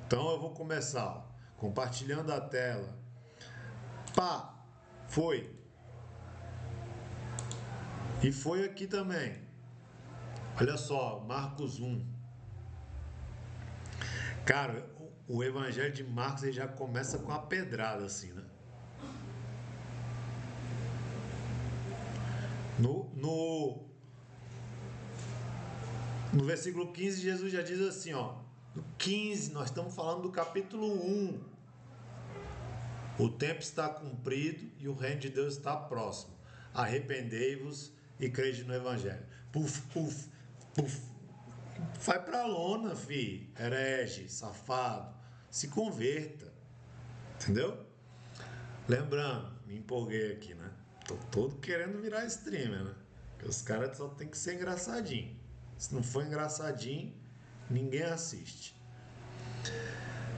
Então eu vou começar, ó, compartilhando a tela. Pá, foi. E foi aqui também. Olha só, Marcos 1. Cara, o Evangelho de Marcos ele já começa com a pedrada assim, né? No versículo 15, Jesus já diz assim, ó. No 15, nós estamos falando do capítulo 1. O tempo está cumprido e o reino de Deus está próximo. Arrependei-vos e crede no Evangelho. Puf, puf, puf. Vai pra lona, fi. Herege, safado. Se converta. Entendeu? Lembrando, me empolguei aqui, né? Tô todo querendo virar streamer, né? Porque os caras só tem que ser engraçadinho. Se não for engraçadinho, ninguém assiste.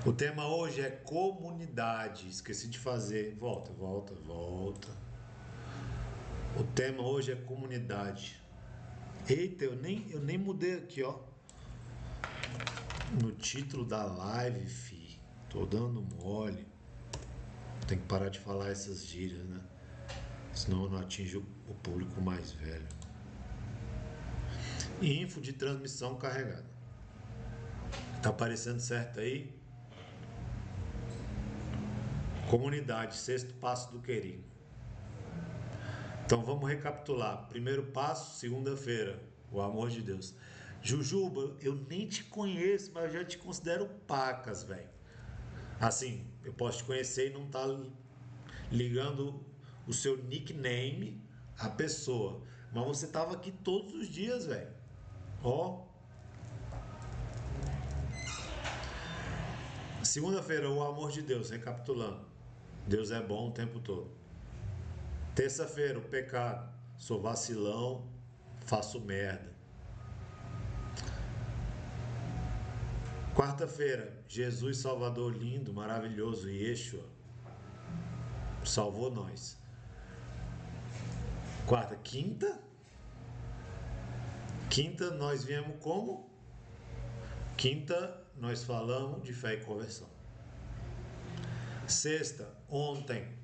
O tema hoje é comunidade. Esqueci de fazer. Volta, volta, volta. O tema hoje é comunidade. Eita, eu nem mudei aqui, ó. No título da live, fi. Tô dando mole. Tem que parar de falar essas gírias, né? Senão eu não atinjo o público mais velho. Info de transmissão carregada. Tá aparecendo certo aí? Comunidade, sexto passo do querido. Então vamos recapitular. Primeiro passo, segunda-feira, o amor de Deus. Jujuba, eu nem te conheço, mas eu já te considero pacas, velho. Assim, eu posso te conhecer e não tá ligando o seu nickname à pessoa. Mas você tava aqui todos os dias, velho. Ó. Segunda-feira, o amor de Deus, recapitulando. Deus é bom o tempo todo. Terça-feira, o pecado. Sou vacilão, faço merda. Quarta-feira, Jesus Salvador lindo, maravilhoso, Yeshua, salvou nós. Quarta, quinta nós viemos como? Quinta nós falamos de fé e conversão. Sexta, ontem,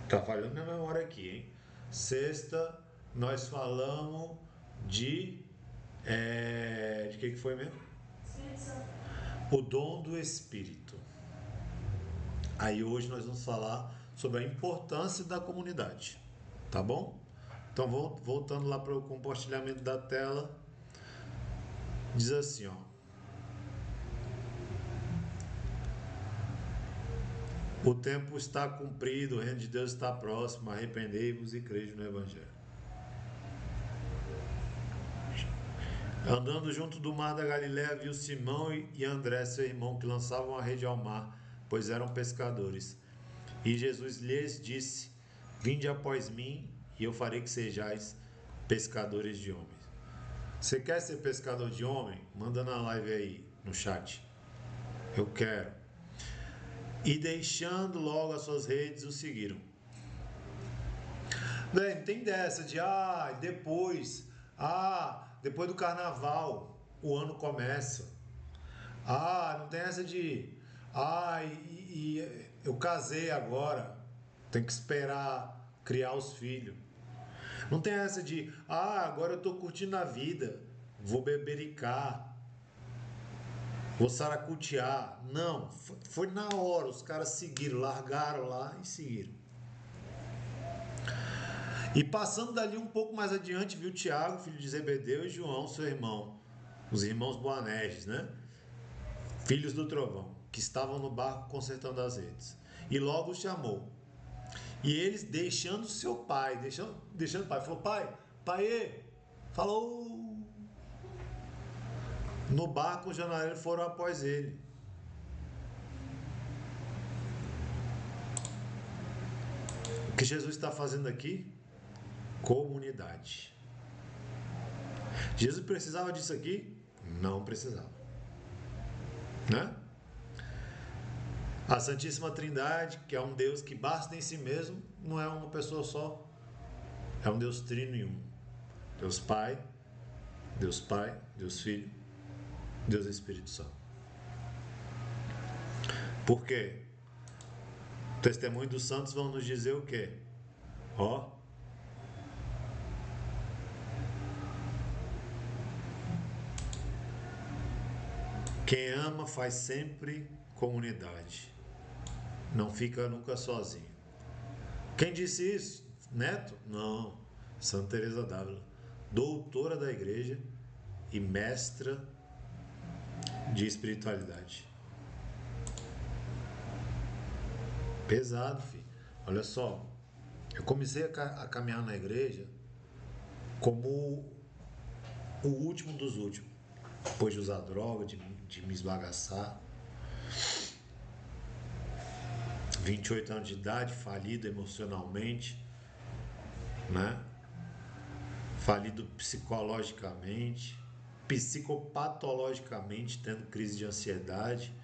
tá falhando minha memória aqui, hein? Sexta nós falamos de que foi mesmo? O dom do Espírito. Aí hoje nós vamos falar sobre a importância da comunidade, tá bom? Então voltando lá para o compartilhamento da tela, diz assim, ó. O tempo está cumprido, o reino de Deus está próximo, arrependei-vos e crede no Evangelho. Andando junto do mar da Galiléia, viu Simão e André, seu irmão, que lançavam a rede ao mar, pois eram pescadores. E Jesus lhes disse, vinde após mim, e eu farei que sejais pescadores de homens. Você quer ser pescador de homem? Manda na live aí, no chat. Eu quero. E deixando logo as suas redes, o seguiram. Não tem dessa de, depois do carnaval, o ano começa. Não tem essa de, eu casei agora, tem que esperar criar os filhos. Não tem essa de, agora eu tô curtindo a vida, vou bebericar, vou saracutear. Não, foi na hora, os caras seguiram, largaram lá e seguiram. E passando dali um pouco mais adiante, viu Tiago, filho de Zebedeu, e João, seu irmão, os irmãos Boanerges, né? Filhos do trovão, que estavam no barco consertando as redes. E logo os chamou. E eles, deixando seu pai, deixando o pai, falou, pai, falou. No barco, os jornaleiros foram após ele. O que Jesus está fazendo aqui? Comunidade. Jesus precisava disso aqui? Não precisava. Né? A Santíssima Trindade, que é um Deus que basta em si mesmo, não é uma pessoa só. É um Deus trino em um. Deus Pai, Deus Filho, Deus Espírito Santo. Por quê? O testemunho dos santos vão nos dizer o quê? Ó. Quem ama faz sempre comunidade. Não fica nunca sozinho. Quem disse isso? Neto? Não. Santa Teresa d'Ávila, doutora da igreja e mestra de espiritualidade. Pesado, filho. Olha só, eu comecei a caminhar na igreja como o último dos últimos. Depois de usar droga, de me esbagaçar. 28 anos de idade, falido emocionalmente, né? Falido psicologicamente, psicopatologicamente, tendo crise de ansiedade,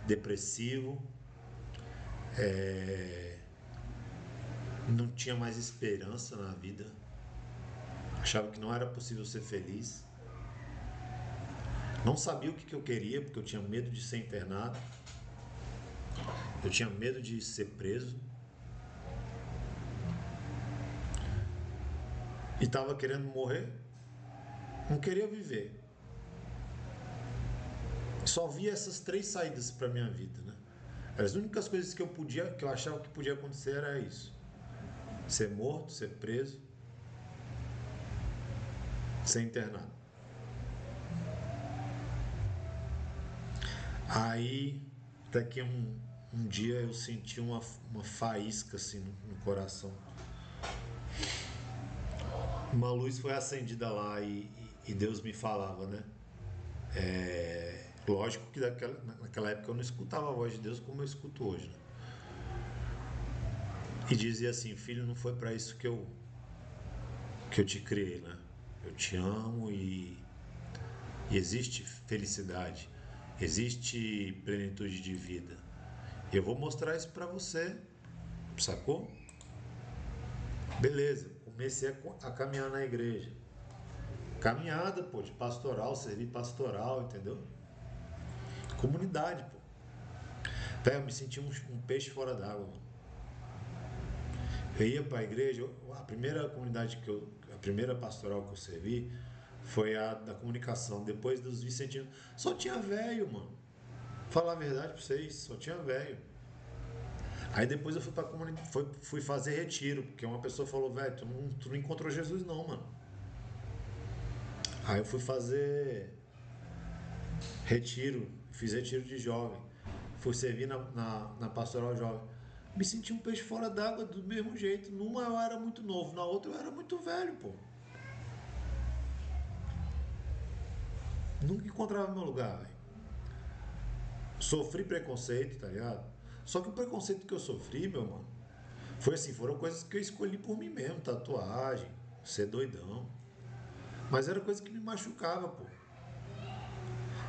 depressivo, não tinha mais esperança na vida, achava que não era possível ser feliz, não sabia o que eu queria, porque eu tinha medo de ser internado, eu tinha medo de ser preso, e estava querendo morrer, não queria viver. Só via essas 3 saídas para minha vida, né? As únicas coisas que eu achava que podia acontecer era isso: ser morto, ser preso, ser internado. Aí, até que um dia eu senti uma faísca assim no coração. Uma luz foi acendida lá e Deus me falava, né? Lógico que naquela época eu não escutava a voz de Deus como eu escuto hoje, né? E dizia assim: filho, não foi para isso que eu te criei, né? Eu te amo e existe felicidade, existe plenitude de vida. E eu vou mostrar isso para você, sacou? Beleza, comecei a caminhar na igreja. Caminhada, pô, de pastoral, servir pastoral, entendeu? Comunidade, pô. Velho, eu me senti um peixe fora d'água, mano. Eu ia pra igreja, a primeira comunidade a primeira pastoral que eu servi foi a da comunicação, depois dos vicentinos. Só tinha velho, mano. Falar a verdade pra vocês, só tinha velho. Aí depois eu fui pra comunidade, fui fazer retiro, porque uma pessoa falou: velho, tu não encontrou Jesus não, mano. Aí eu fui fazer retiro, fiz retiro de jovem, fui servir na pastoral jovem. Me senti um peixe fora d'água do mesmo jeito. Numa eu era muito novo, na outra eu era muito velho, pô. Nunca encontrava meu lugar, velho. Sofri preconceito, tá ligado? Só que o preconceito que eu sofri, meu mano, foi assim, foram coisas que eu escolhi por mim mesmo, tatuagem, ser doidão. Mas era coisa que me machucava, pô.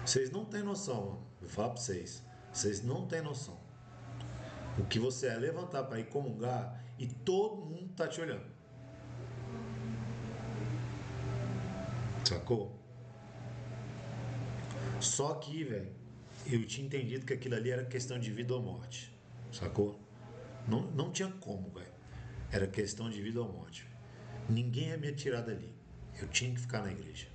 Vocês não têm noção, mano. Vou falar pra vocês. Vocês não têm noção. O que você é levantar pra ir comungar e todo mundo tá te olhando. Sacou? Só que, velho, eu tinha entendido que aquilo ali era questão de vida ou morte. Sacou? Não tinha como, velho. Era questão de vida ou morte. Ninguém ia me tirar dali. Eu tinha que ficar na igreja.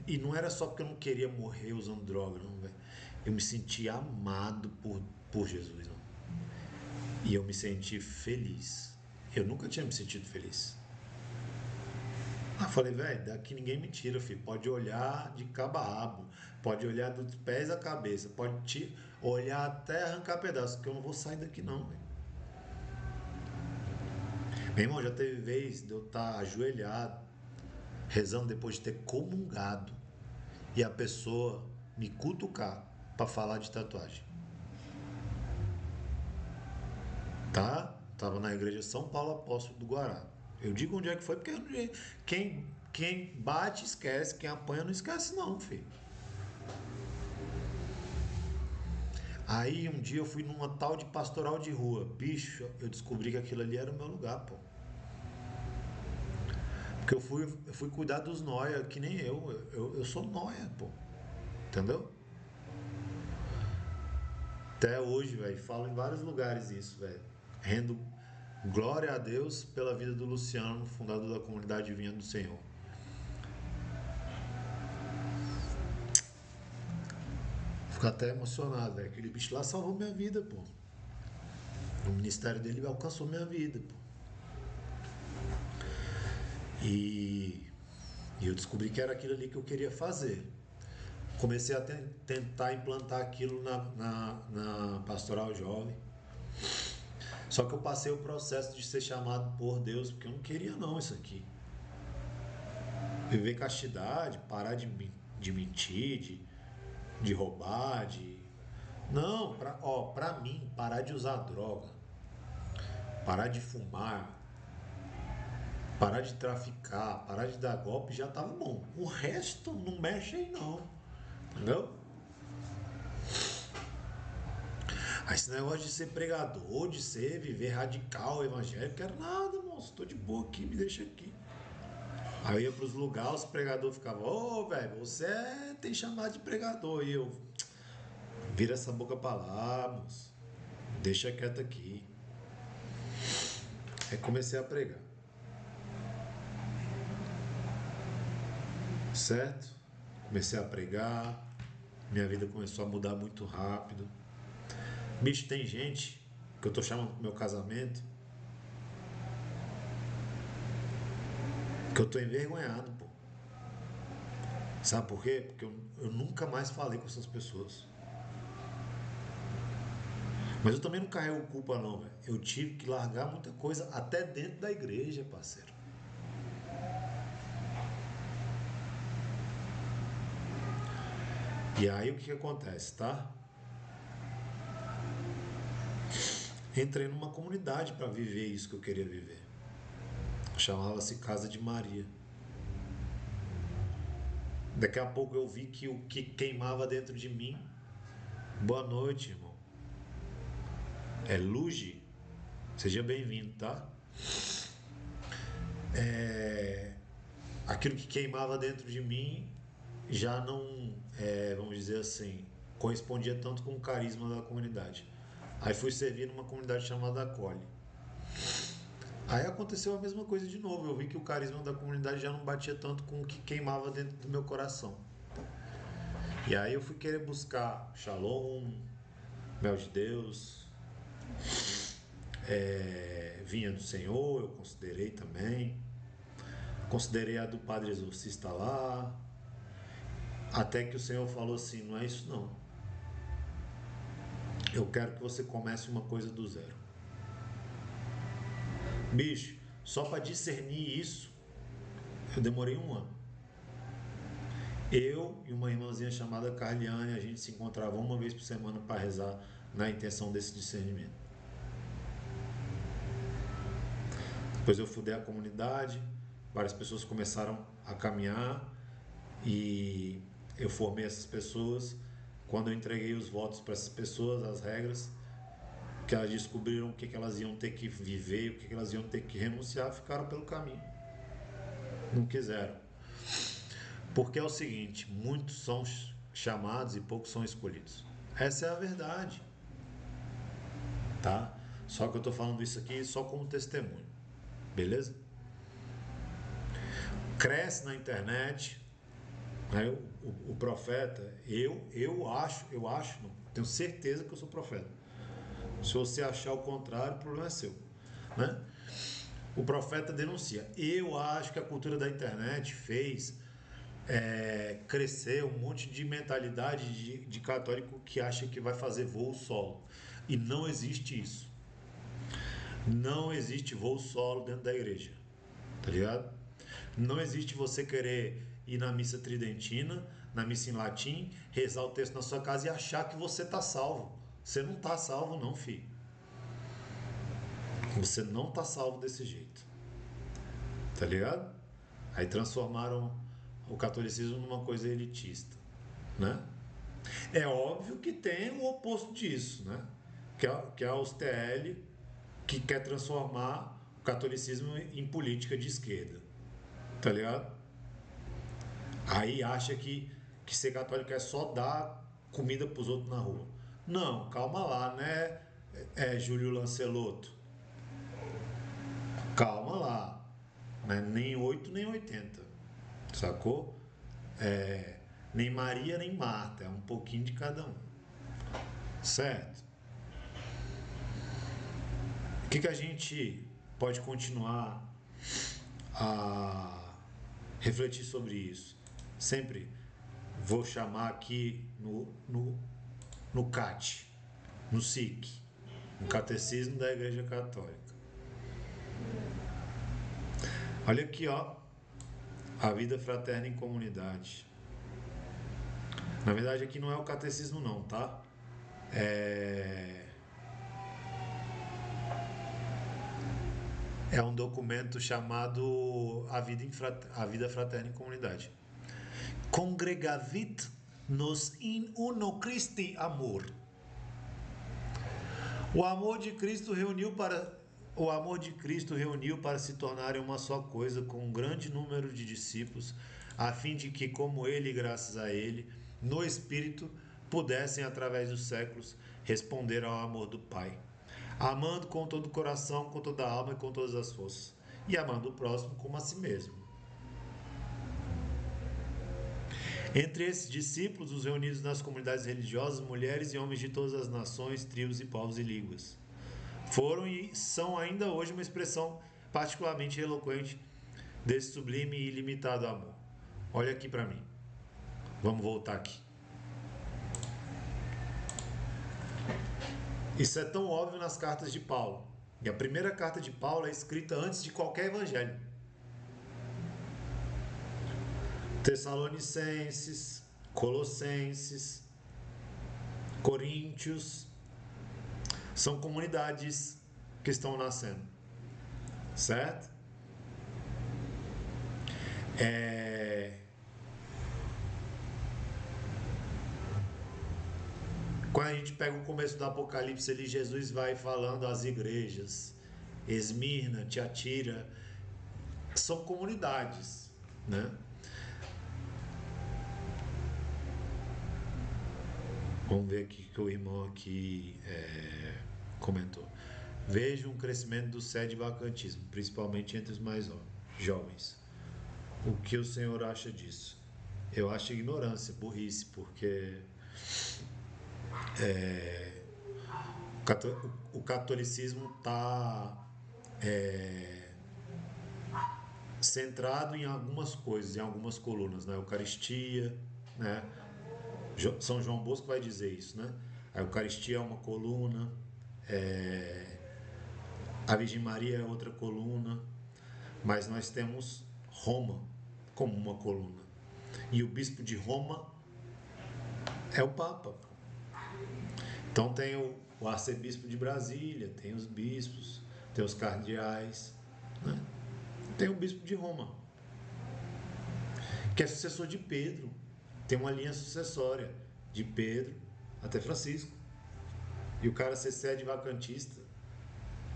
E não era só porque eu não queria morrer usando droga, não, velho. Eu me senti amado por Jesus, não. E eu me senti feliz. Eu nunca tinha me sentido feliz. Falei, velho, daqui ninguém me tira, filho. Pode olhar de cabo a rabo, pode olhar dos pés à cabeça, pode olhar até arrancar pedaço, que eu não vou sair daqui não, velho. Meu irmão, já teve vez de eu estar ajoelhado, rezando depois de ter comungado, e a pessoa me cutucar para falar de tatuagem. Tá? Tava na igreja São Paulo Apóstolo do Guará. Eu digo onde é que foi, porque quem bate esquece, quem apanha não esquece não, filho. Aí um dia eu fui numa tal de pastoral de rua. Bicho, eu descobri que aquilo ali era o meu lugar, pô. Porque eu fui cuidar dos nóia, que nem eu sou nóia, pô. Entendeu? Até hoje, velho, falo em vários lugares isso, velho. Rendo glória a Deus pela vida do Luciano, fundador da comunidade Vinha do Senhor. Fico até emocionado, velho. Aquele bicho lá salvou minha vida, pô. O ministério dele alcançou minha vida, pô. E, e eu descobri que era aquilo ali que eu queria fazer. Comecei a tentar implantar aquilo na pastoral jovem. Só que eu passei o processo de ser chamado por Deus, porque eu não queria não isso aqui. Viver castidade, parar de mentir, de roubar, de... Não, pra mim, parar de usar droga, parar de fumar, parar de traficar, parar de dar golpe já tava bom. O resto não mexe aí não, entendeu? Aí esse negócio de ser pregador, de ser, viver radical, evangélico, quero nada, moço, tô de boa aqui, me deixa aqui. Aí eu ia pros lugares, os pregadores ficavam, ô velho, tem chamado de pregador. E eu, vira essa boca pra lá, moço, deixa quieto aqui. Aí comecei a pregar, certo? Comecei a pregar, minha vida começou a mudar muito rápido. Bicho, tem gente que eu tô chamando pro meu casamento que eu tô envergonhado, pô. Sabe por quê? Porque eu nunca mais falei com essas pessoas. Mas eu também não carrego culpa não, velho. Eu tive que largar muita coisa até dentro da igreja, parceiro. E aí o que acontece, tá? Entrei numa comunidade para viver isso que eu queria viver. Chamava-se Casa de Maria. Daqui a pouco eu vi que o que queimava dentro de mim. Boa noite, irmão. É Luge. Seja bem-vindo, tá? Aquilo que queimava dentro de mim já não, vamos dizer assim, correspondia tanto com o carisma da comunidade. Aí fui servir numa comunidade chamada Acolhe. Aí aconteceu a mesma coisa de novo. Eu vi que o carisma da comunidade já não batia tanto com o que queimava dentro do meu coração. E aí eu fui querer buscar Shalom, Mel de Deus, Vinha do Senhor, eu considerei também. Considerei a do Padre Exorcista lá. Até que o Senhor falou assim: não é isso não. Eu quero que você comece uma coisa do zero. Bicho, só para discernir isso, eu demorei um ano. Eu e uma irmãzinha chamada Carliane, a gente se encontrava uma vez por semana para rezar na intenção desse discernimento. Depois eu fundei a comunidade, várias pessoas começaram a caminhar e eu formei essas pessoas. Quando eu entreguei os votos para essas pessoas, as regras, que elas descobriram o que elas iam ter que viver, o que elas iam ter que renunciar, ficaram pelo caminho. Não quiseram. Porque é o seguinte, muitos são chamados e poucos são escolhidos. Essa é a verdade, tá? Só que eu tô falando isso aqui só como testemunho, beleza? Cresce na internet, né? O profeta, eu acho, não, tenho certeza que eu sou profeta. Se você achar o contrário, o problema é seu, né? O profeta denuncia. Eu acho que a cultura da internet fez crescer um monte de mentalidade de católico que acha que vai fazer voo solo. E não existe isso. Não existe voo solo dentro da igreja. Tá ligado? Não existe você querer ir na missa tridentina, na missa em latim, rezar o texto na sua casa e achar que você tá salvo. Você não tá salvo, não, filho. Você não tá salvo desse jeito. Tá ligado? Aí transformaram o catolicismo numa coisa elitista, né? É óbvio que tem o oposto disso, né? Que é os TL que quer transformar o catolicismo em política de esquerda. tá ligado? Aí acha que ser católico é só dar comida pros outros na rua. Não, calma lá, né, Júlio Lanceloto? Calma lá, né? Nem 8 nem 80, sacou? Nem Maria nem Marta, é um pouquinho de cada um, certo? O que a gente pode continuar a refletir sobre isso? Sempre vou chamar aqui no CAT, no SIC, no Catecismo da Igreja Católica. Olha aqui, ó, a vida fraterna em comunidade. Na verdade, aqui não é o catecismo, não, tá? É um documento chamado A Vida Fraterna em Comunidade. Congregavit nos in uno Christi amor. O amor de Cristo reuniu para se tornarem uma só coisa com um grande número de discípulos, a fim de que, como ele e graças a ele, no Espírito, pudessem, através dos séculos, responder ao amor do Pai, amando com todo o coração, com toda a alma e com todas as forças, e amando o próximo como a si mesmo. Entre esses discípulos, os reunidos nas comunidades religiosas, mulheres e homens de todas as nações, tribos e povos e línguas, foram e são ainda hoje uma expressão particularmente eloquente desse sublime e ilimitado amor. Olha aqui para mim. Vamos voltar aqui. Isso é tão óbvio nas cartas de Paulo. E a primeira carta de Paulo é escrita antes de qualquer evangelho. Tessalonicenses, Colossenses, Coríntios, são comunidades que estão nascendo, certo? Quando a gente pega o começo do Apocalipse, ali Jesus vai falando às igrejas, Esmirna, Tiatira, são comunidades, né? Vamos ver aqui que o irmão aqui comentou. Vejo um crescimento do sede-vacantismo, principalmente entre os mais jovens. O que o senhor acha disso? Eu acho ignorância, burrice, porque o catolicismo está centrado em algumas coisas, em algumas colunas, né? Eucaristia, né? São João Bosco vai dizer isso, né? A Eucaristia é uma coluna, a Virgem Maria é outra coluna, mas nós temos Roma como uma coluna. E o bispo de Roma é o Papa. Então tem o arcebispo de Brasília, tem os bispos, tem os cardeais, né? Tem o bispo de Roma, que é sucessor de Pedro. Tem uma linha sucessória de Pedro até Francisco. E o cara ser sede vacantista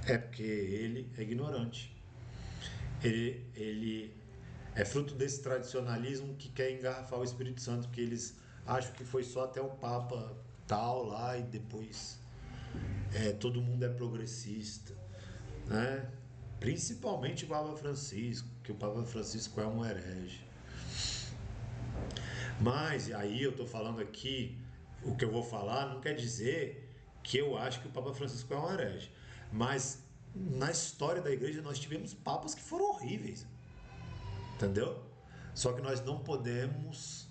é porque ele é ignorante. Ele é fruto desse tradicionalismo que quer engarrafar o Espírito Santo, que eles acham que foi só até o Papa tal lá e depois todo mundo é progressista, né? Principalmente o Papa Francisco, que o Papa Francisco é um herege. Mas aí eu estou falando aqui, o que eu vou falar não quer dizer que eu acho que o Papa Francisco é um herege. Mas na história da igreja nós tivemos papas que foram horríveis. Entendeu? Só que nós não podemos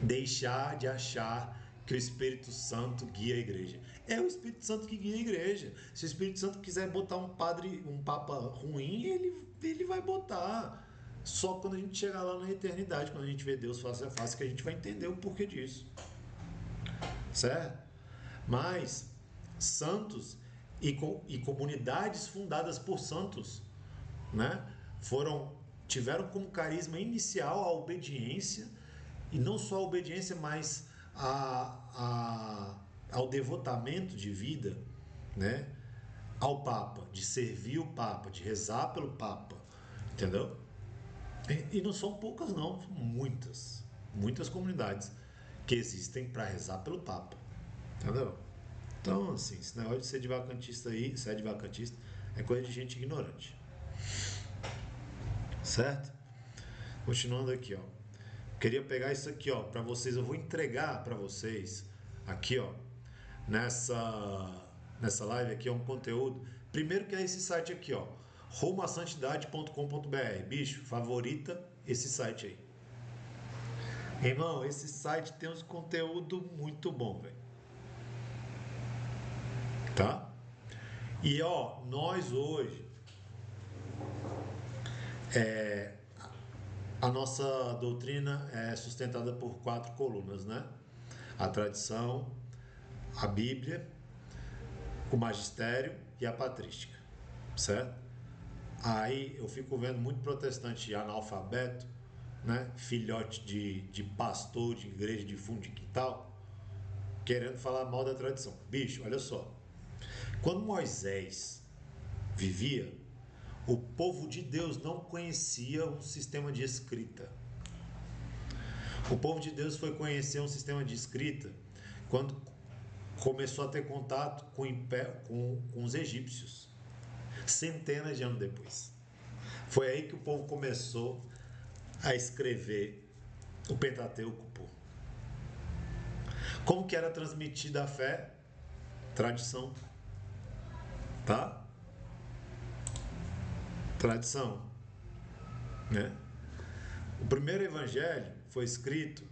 deixar de achar que o Espírito Santo guia a igreja. É o Espírito Santo que guia a igreja. Se o Espírito Santo quiser botar um papa ruim, ele vai botar. Só quando a gente chegar lá na eternidade, quando a gente vê Deus face a face, que a gente vai entender o porquê disso. Certo? Mas santos e comunidades fundadas por santos, né, tiveram como carisma inicial a obediência, e não só a obediência, mas ao devotamento de vida, né, ao Papa, de servir o Papa, de rezar pelo Papa, entendeu? E não são poucas, não, são muitas. Muitas comunidades que existem para rezar pelo Papa. Entendeu? Então, assim, esse negócio de ser advacantista aí, ser advacantista, é coisa de gente ignorante. Certo? Continuando aqui, ó. Queria pegar isso aqui, ó, para vocês. Eu vou entregar para vocês aqui, ó, nessa live aqui, é um conteúdo. Primeiro que é esse site aqui, ó, romasantidade.com.br. Bicho, favorita esse site aí. Irmão, esse site tem uns conteúdo muito bom, velho. Tá? E ó, nós hoje a nossa doutrina é sustentada por 4 colunas, né? A tradição, a Bíblia, o magistério e a patrística, certo? Aí eu fico vendo muito protestante analfabeto, né? Filhote de pastor de igreja de fundo de quintal, querendo falar mal da tradição. Bicho, olha só. Quando Moisés vivia, o povo de Deus não conhecia um sistema de escrita. O povo de Deus foi conhecer um sistema de escrita quando começou a ter contato com os egípcios, centenas de anos depois. Foi aí que o povo começou a escrever o Pentateuco. Pô. Como que era transmitida a fé? Tradição. Tá? Tradição. Né? O primeiro evangelho foi escrito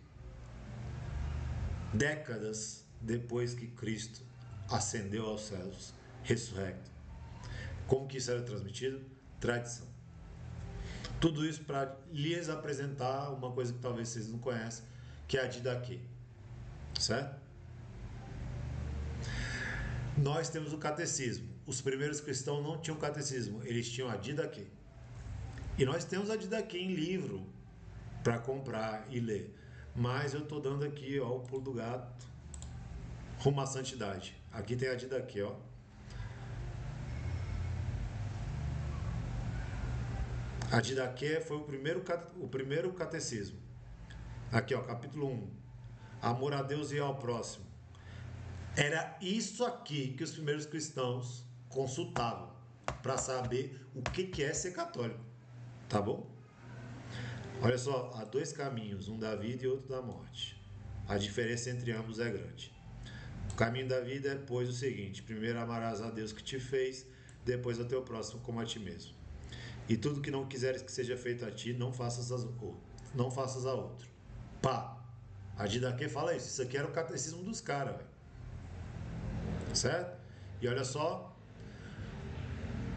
décadas depois que Cristo ascendeu aos céus, ressurrecto. Como que isso era transmitido? Tradição. Tudo isso para lhes apresentar uma coisa que talvez vocês não conhecem, que é a Didaquê. Certo? Nós temos o catecismo. Os primeiros cristãos não tinham catecismo, eles tinham a Didaquê. E nós temos a Didaquê em livro para comprar e ler. Mas eu estou dando aqui, ó, o pulo do gato, rumo à santidade. Aqui tem a Didaquê, ó. A Didaquê foi o primeiro catecismo. Aqui, ó, capítulo 1. Amor a Deus e ao próximo. Era isso aqui que os primeiros cristãos consultavam para saber o que é ser católico. Tá bom? Olha só, há 2 caminhos, um da vida e outro da morte. A diferença entre ambos é grande. O caminho da vida é, pois, o seguinte: primeiro amarás a Deus que te fez, depois ao teu próximo como a ti mesmo. E tudo que não quiseres que seja feito a ti, não faças a outro. Pá! A Didaquê fala isso. Isso aqui era o catecismo dos caras, velho. Certo? E olha só,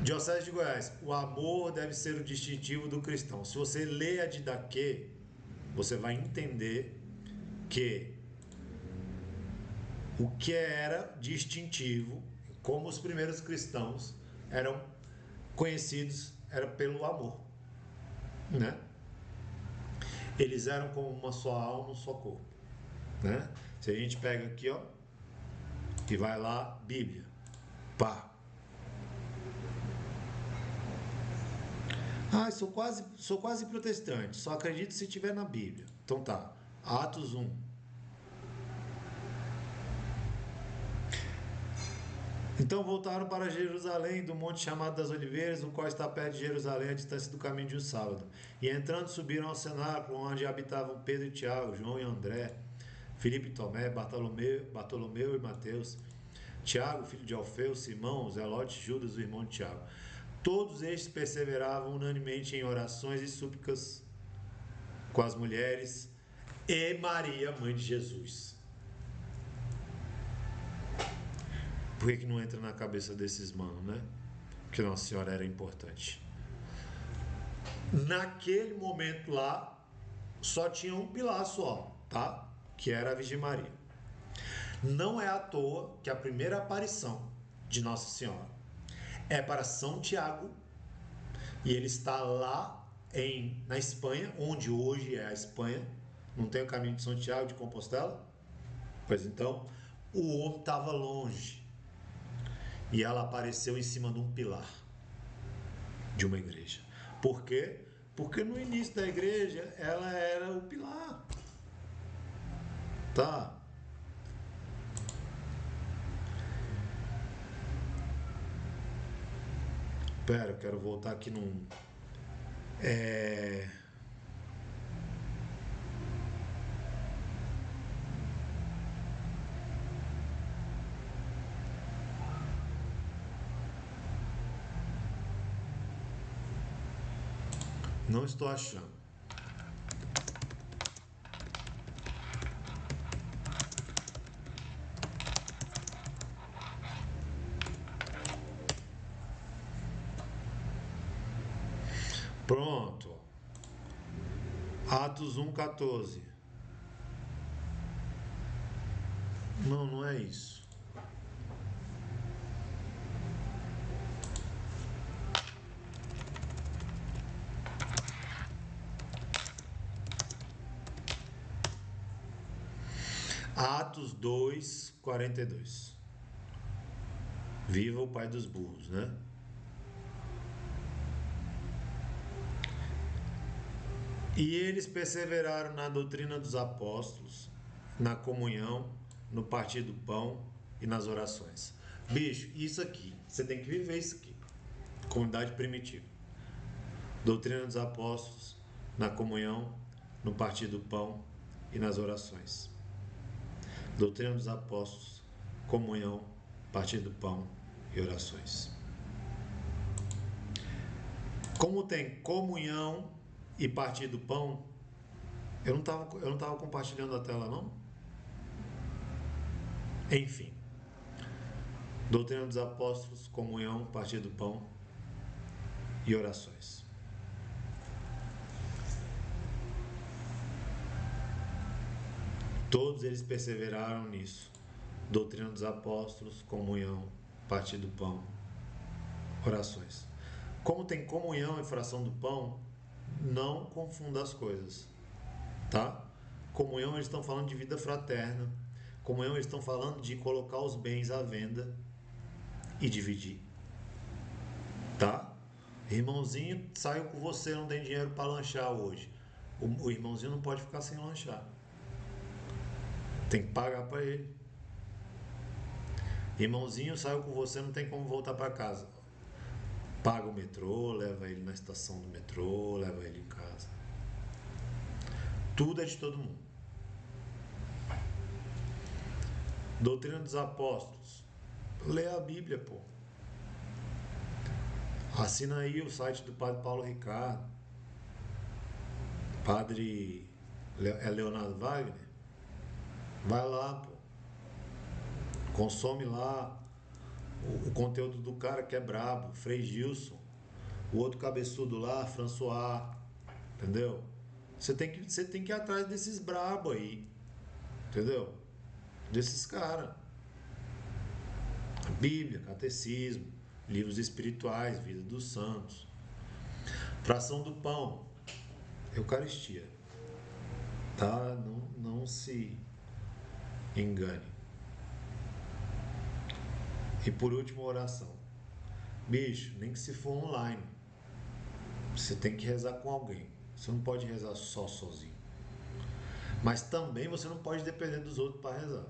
Diocese de Goiás, o amor deve ser o distintivo do cristão. Se você lê a Didaquê, você vai entender que o que era distintivo, como os primeiros cristãos eram conhecidos, era pelo amor, né? Eles eram como uma só alma, um só corpo, né? Se a gente pega aqui, ó, e vai lá, Bíblia, pá. Ah, sou quase protestante, só acredito se tiver na Bíblia. Então tá, Atos 1. Então voltaram para Jerusalém, do monte chamado das Oliveiras, o qual está perto de Jerusalém, a distância do caminho de um sábado. E entrando, subiram ao cenáculo, onde habitavam Pedro e Tiago, João e André, Filipe e Tomé, Bartolomeu e Mateus, Tiago, filho de Alfeu, Simão, Zelote, Judas, o irmão de Tiago. Todos estes perseveravam unanimemente em orações e súplicas com as mulheres e Maria, mãe de Jesus. Por que não entra na cabeça desses manos, né? Que Nossa Senhora era importante. Naquele momento lá, só tinha um pilar só, tá? Que era a Virgem Maria. Não é à toa que a primeira aparição de Nossa Senhora é para São Tiago e ele está lá na Espanha, onde hoje é a Espanha. Não tem o caminho de São Tiago de Compostela? Pois então, o homem estava longe e ela apareceu em cima de um pilar de uma igreja. Por quê? Porque no início da igreja ela era o pilar. Tá? Pera, eu quero voltar aqui num. É... Não estou achando. Pronto. Atos 1,14. Não, não é isso. Atos 2:42. Viva o pai dos burros, né? E eles perseveraram na doutrina dos apóstolos, na comunhão, no partir do pão e nas orações. Bicho, isso aqui, você tem que viver isso aqui. Comunidade primitiva. Doutrina dos apóstolos, na comunhão, no partir do pão e nas orações. Doutrina dos apóstolos, comunhão, partir do pão e orações. Como tem comunhão e partir do pão, eu não tava compartilhando a tela, não? Enfim. Doutrina dos apóstolos, comunhão, partir do pão e orações. Todos eles perseveraram nisso. Doutrina dos apóstolos, comunhão, partir do pão, orações. Como tem comunhão e fração do pão, não confunda as coisas, tá? Comunhão eles estão falando de vida fraterna. Comunhão eles estão falando de colocar os bens à venda e dividir, tá? Irmãozinho saiu com você, não tem dinheiro para lanchar hoje. O irmãozinho não pode ficar sem lanchar. Tem que pagar para ele. Irmãozinho saiu com você, não tem como voltar para casa. Paga o metrô, leva ele na estação do metrô, leva ele em casa. Tudo é de todo mundo. Doutrina dos apóstolos. Lê a Bíblia, pô. Assina aí o site do Padre Paulo Ricardo. Padre Leonardo Wagner. Vai lá, pô. Consome lá o conteúdo do cara que é brabo, Frei Gilson. O outro cabeçudo lá, François. Entendeu? Você tem que ir atrás desses brabo aí. Entendeu? Desses caras. A Bíblia, Catecismo, livros espirituais, Vida dos Santos. Fração do pão, Eucaristia. Tá? Não se engane. E por último, oração. Bicho, nem que se for online. Você tem que rezar com alguém. Você não pode rezar só sozinho. Mas também você não pode depender dos outros para rezar.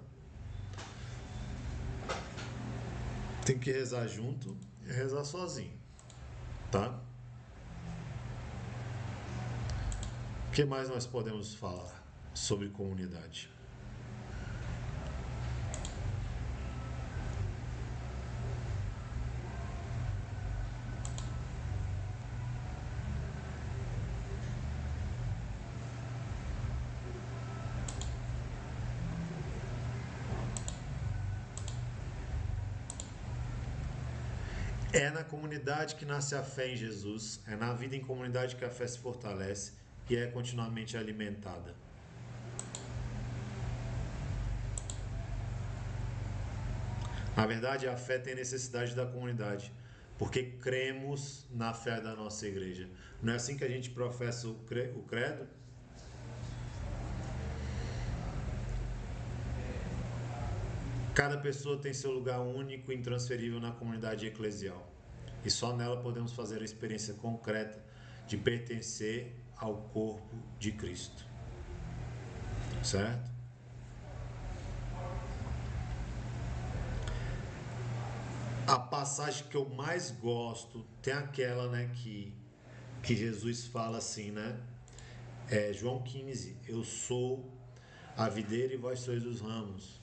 Tem que rezar junto e rezar sozinho. Tá? O que mais nós podemos falar sobre comunidade? É na comunidade que nasce a fé em Jesus, é na vida em comunidade que a fé se fortalece e é continuamente alimentada. Na verdade, a fé tem necessidade da comunidade, porque cremos na fé da nossa igreja. Não é assim que a gente professa o credo? Cada pessoa tem seu lugar único e intransferível na comunidade eclesial. E só nela podemos fazer a experiência concreta de pertencer ao corpo de Cristo. Certo? A passagem que eu mais gosto tem aquela, né, que Jesus fala assim, né? João 15, eu sou a videira e vós sois os ramos.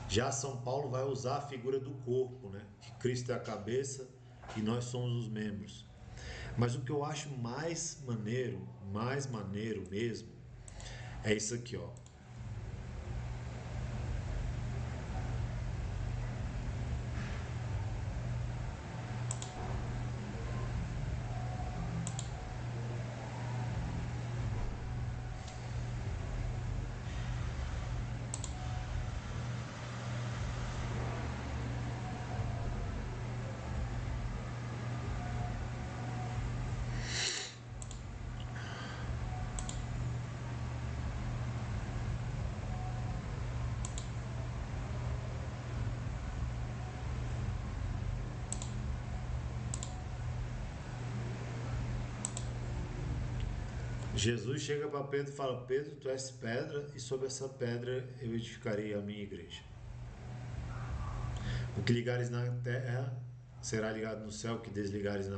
Já São Paulo vai usar a figura do corpo, né? Que Cristo é a cabeça e nós somos os membros. Mas o que eu acho mais maneiro mesmo, é isso aqui, ó. Jesus chega para Pedro e fala: Pedro, tu és pedra, e sobre essa pedra eu edificarei a minha igreja. O que ligares na terra será ligado no céu, o que desligares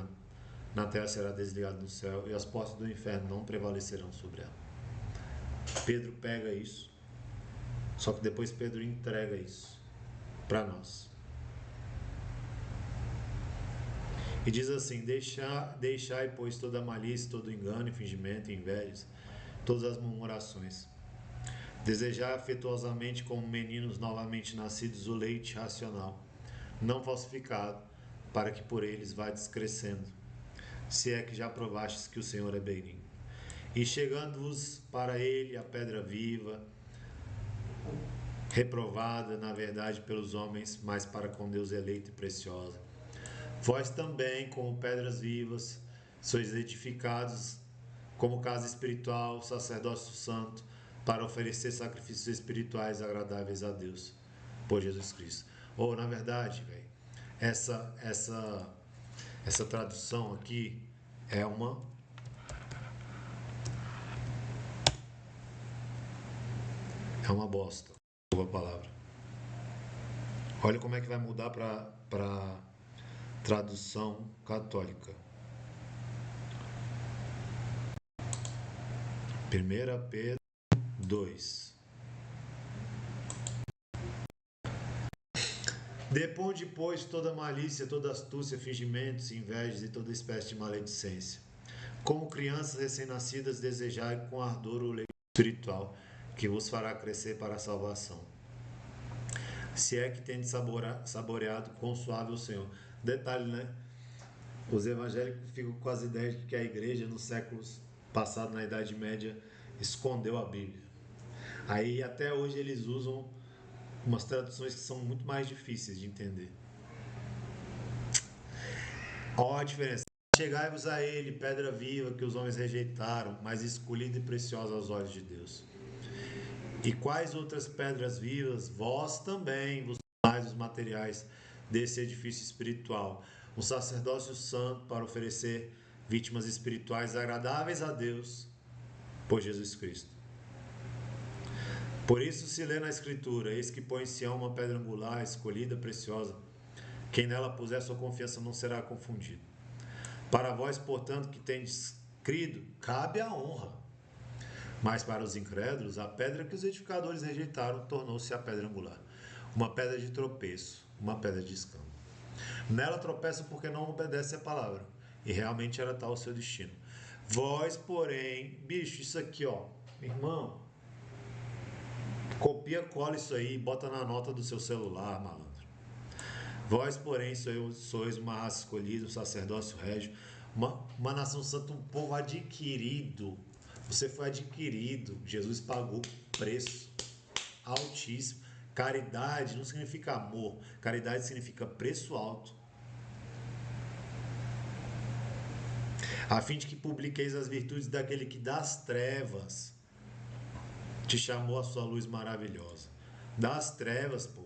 na terra será desligado no céu, e as portas do inferno não prevalecerão sobre ela. Pedro pega isso, só que depois Pedro entrega isso para nós. E diz assim: deixai, pois, toda malícia, todo engano e fingimento, invejas, todas as murmurações. Desejai afetuosamente, como meninos novamente nascidos, o leite racional, não falsificado, para que por eles vades crescendo, se é que já provastes que o Senhor é benigno. E chegando-vos para ele a pedra viva, reprovada, na verdade, pelos homens, mas para com Deus eleita e preciosa. Vós também, como pedras vivas, sois edificados como casa espiritual, sacerdócio santo, para oferecer sacrifícios espirituais agradáveis a Deus, por Jesus Cristo. Ou, na verdade, velho, essa tradução aqui é uma bosta, boa palavra. Olha como é que vai mudar para tradução católica. 1 Pedro 2. Deponde, pois, toda malícia, toda astúcia, fingimentos, invejas e toda espécie de maledicência. Como crianças recém-nascidas, desejai com ardor o leite espiritual, que vos fará crescer para a salvação. Se é que tendes saboreado quão suave o Senhor. Detalhe, né? Os evangélicos ficam com as ideias de que a igreja, nos séculos passados, na Idade Média, escondeu a Bíblia. Aí, até hoje, eles usam umas traduções que são muito mais difíceis de entender. Olha a diferença. Chegai-vos a ele, pedra viva, que os homens rejeitaram, mas escolhida e preciosa aos olhos de Deus. E quais outras pedras vivas vós também vos tornais os materiais desse edifício espiritual, um sacerdócio santo para oferecer vítimas espirituais agradáveis a Deus por Jesus Cristo. Por isso se lê na Escritura: eis que põe em Sião uma pedra angular, escolhida, preciosa. Quem nela puser sua confiança não será confundido. Para vós, portanto, que tendes crido, cabe a honra. Mas para os incrédulos, a pedra que os edificadores rejeitaram tornou-se a pedra angular, uma pedra de tropeço, uma pedra de escândalo. Nela tropeçam porque não obedecem a palavra, e realmente era tal o seu destino. Vós, porém, bicho, isso aqui, ó, irmão, copia, cola isso aí, bota na nota do seu celular, malandro. Vós, porém, sois uma raça escolhida, um sacerdócio régio, uma nação santa, um povo adquirido. Você foi adquirido. Jesus pagou preço altíssimo. Caridade não significa amor. Caridade significa preço alto. A fim de que publiqueis as virtudes daquele que das trevas te chamou a sua luz maravilhosa. Das trevas, pô.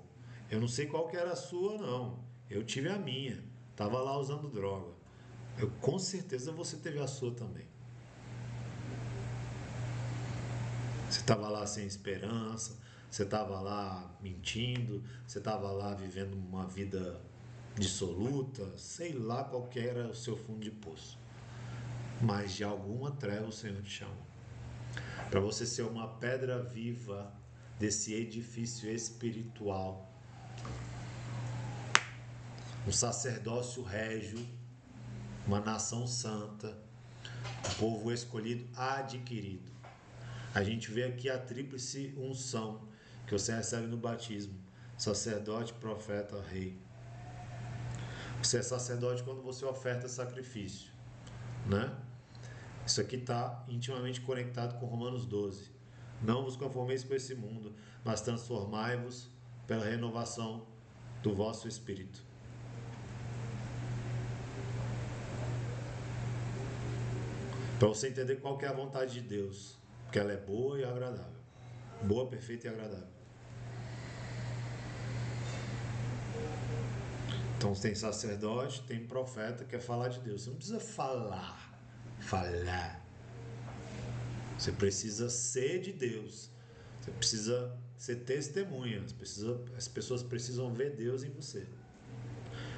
Eu não sei qual que era a sua, não. Eu tive a minha. Tava lá usando droga. Com certeza você teve a sua também. Você estava lá sem esperança, você estava lá mentindo, você estava lá vivendo uma vida dissoluta, sei lá qual que era o seu fundo de poço. Mas de alguma treva o Senhor te chamou. Para você ser uma pedra viva desse edifício espiritual, um sacerdócio régio, uma nação santa, um povo escolhido, adquirido. A gente vê aqui a tríplice unção que você recebe no batismo: sacerdote, profeta, rei. Você é sacerdote quando você oferta sacrifício, né? Isso aqui está intimamente conectado com Romanos 12. Não vos conformeis com esse mundo, mas transformai-vos pela renovação do vosso espírito. Para você entender qual que é a vontade de Deus, porque ela é boa e agradável. Boa, perfeita e agradável. Então tem sacerdote, tem profeta que quer falar de Deus. Você não precisa falar. Você precisa ser de Deus. Você precisa ser testemunha. As pessoas precisam ver Deus em você,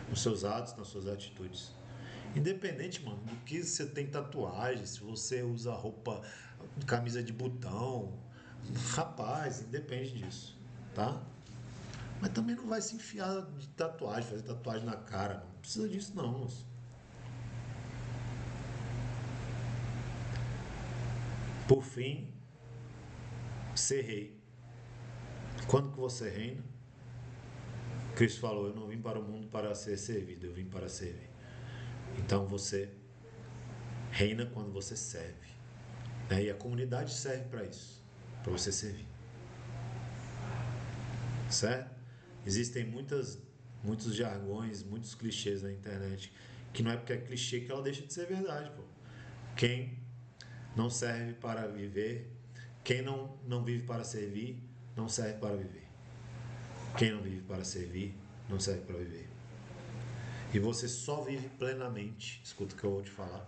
nos seus atos, nas suas atitudes. Independente, mano, do que você tem tatuagem, se você usa roupa, camisa de botão, rapaz, independe disso, tá? Mas também não vai se enfiar de tatuagem, fazer tatuagem na cara, não precisa disso não, moço. Por fim, ser rei. Quando que você reina? Cristo falou: eu não vim para o mundo para ser servido, eu vim para servir. Então você reina quando você serve, né? E a comunidade serve para isso, para você servir, certo? Existem muitos jargões, muitos clichês na internet, que não é porque é clichê que ela deixa de ser verdade, pô. Quem não serve para viver, quem não vive para servir, não serve para viver. Quem não vive para servir, não serve para viver. E você só vive plenamente, escuta o que eu vou te falar,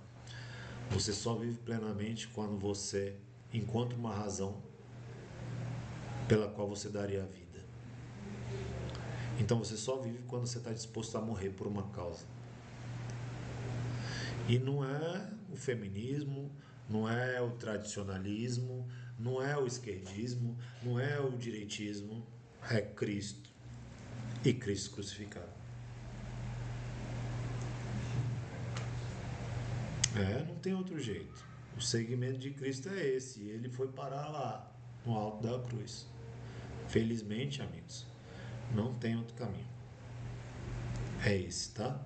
você só vive plenamente quando você encontra uma razão pela qual você daria a vida. Então você só vive quando você está disposto a morrer por uma causa. E não é o feminismo, não é o tradicionalismo, não é o esquerdismo, não é o direitismo, é Cristo e Cristo crucificado. Não tem outro jeito. O segmento de Cristo é esse, ele foi parar lá, no alto da cruz. Felizmente, amigos, não tem outro caminho. É esse, tá?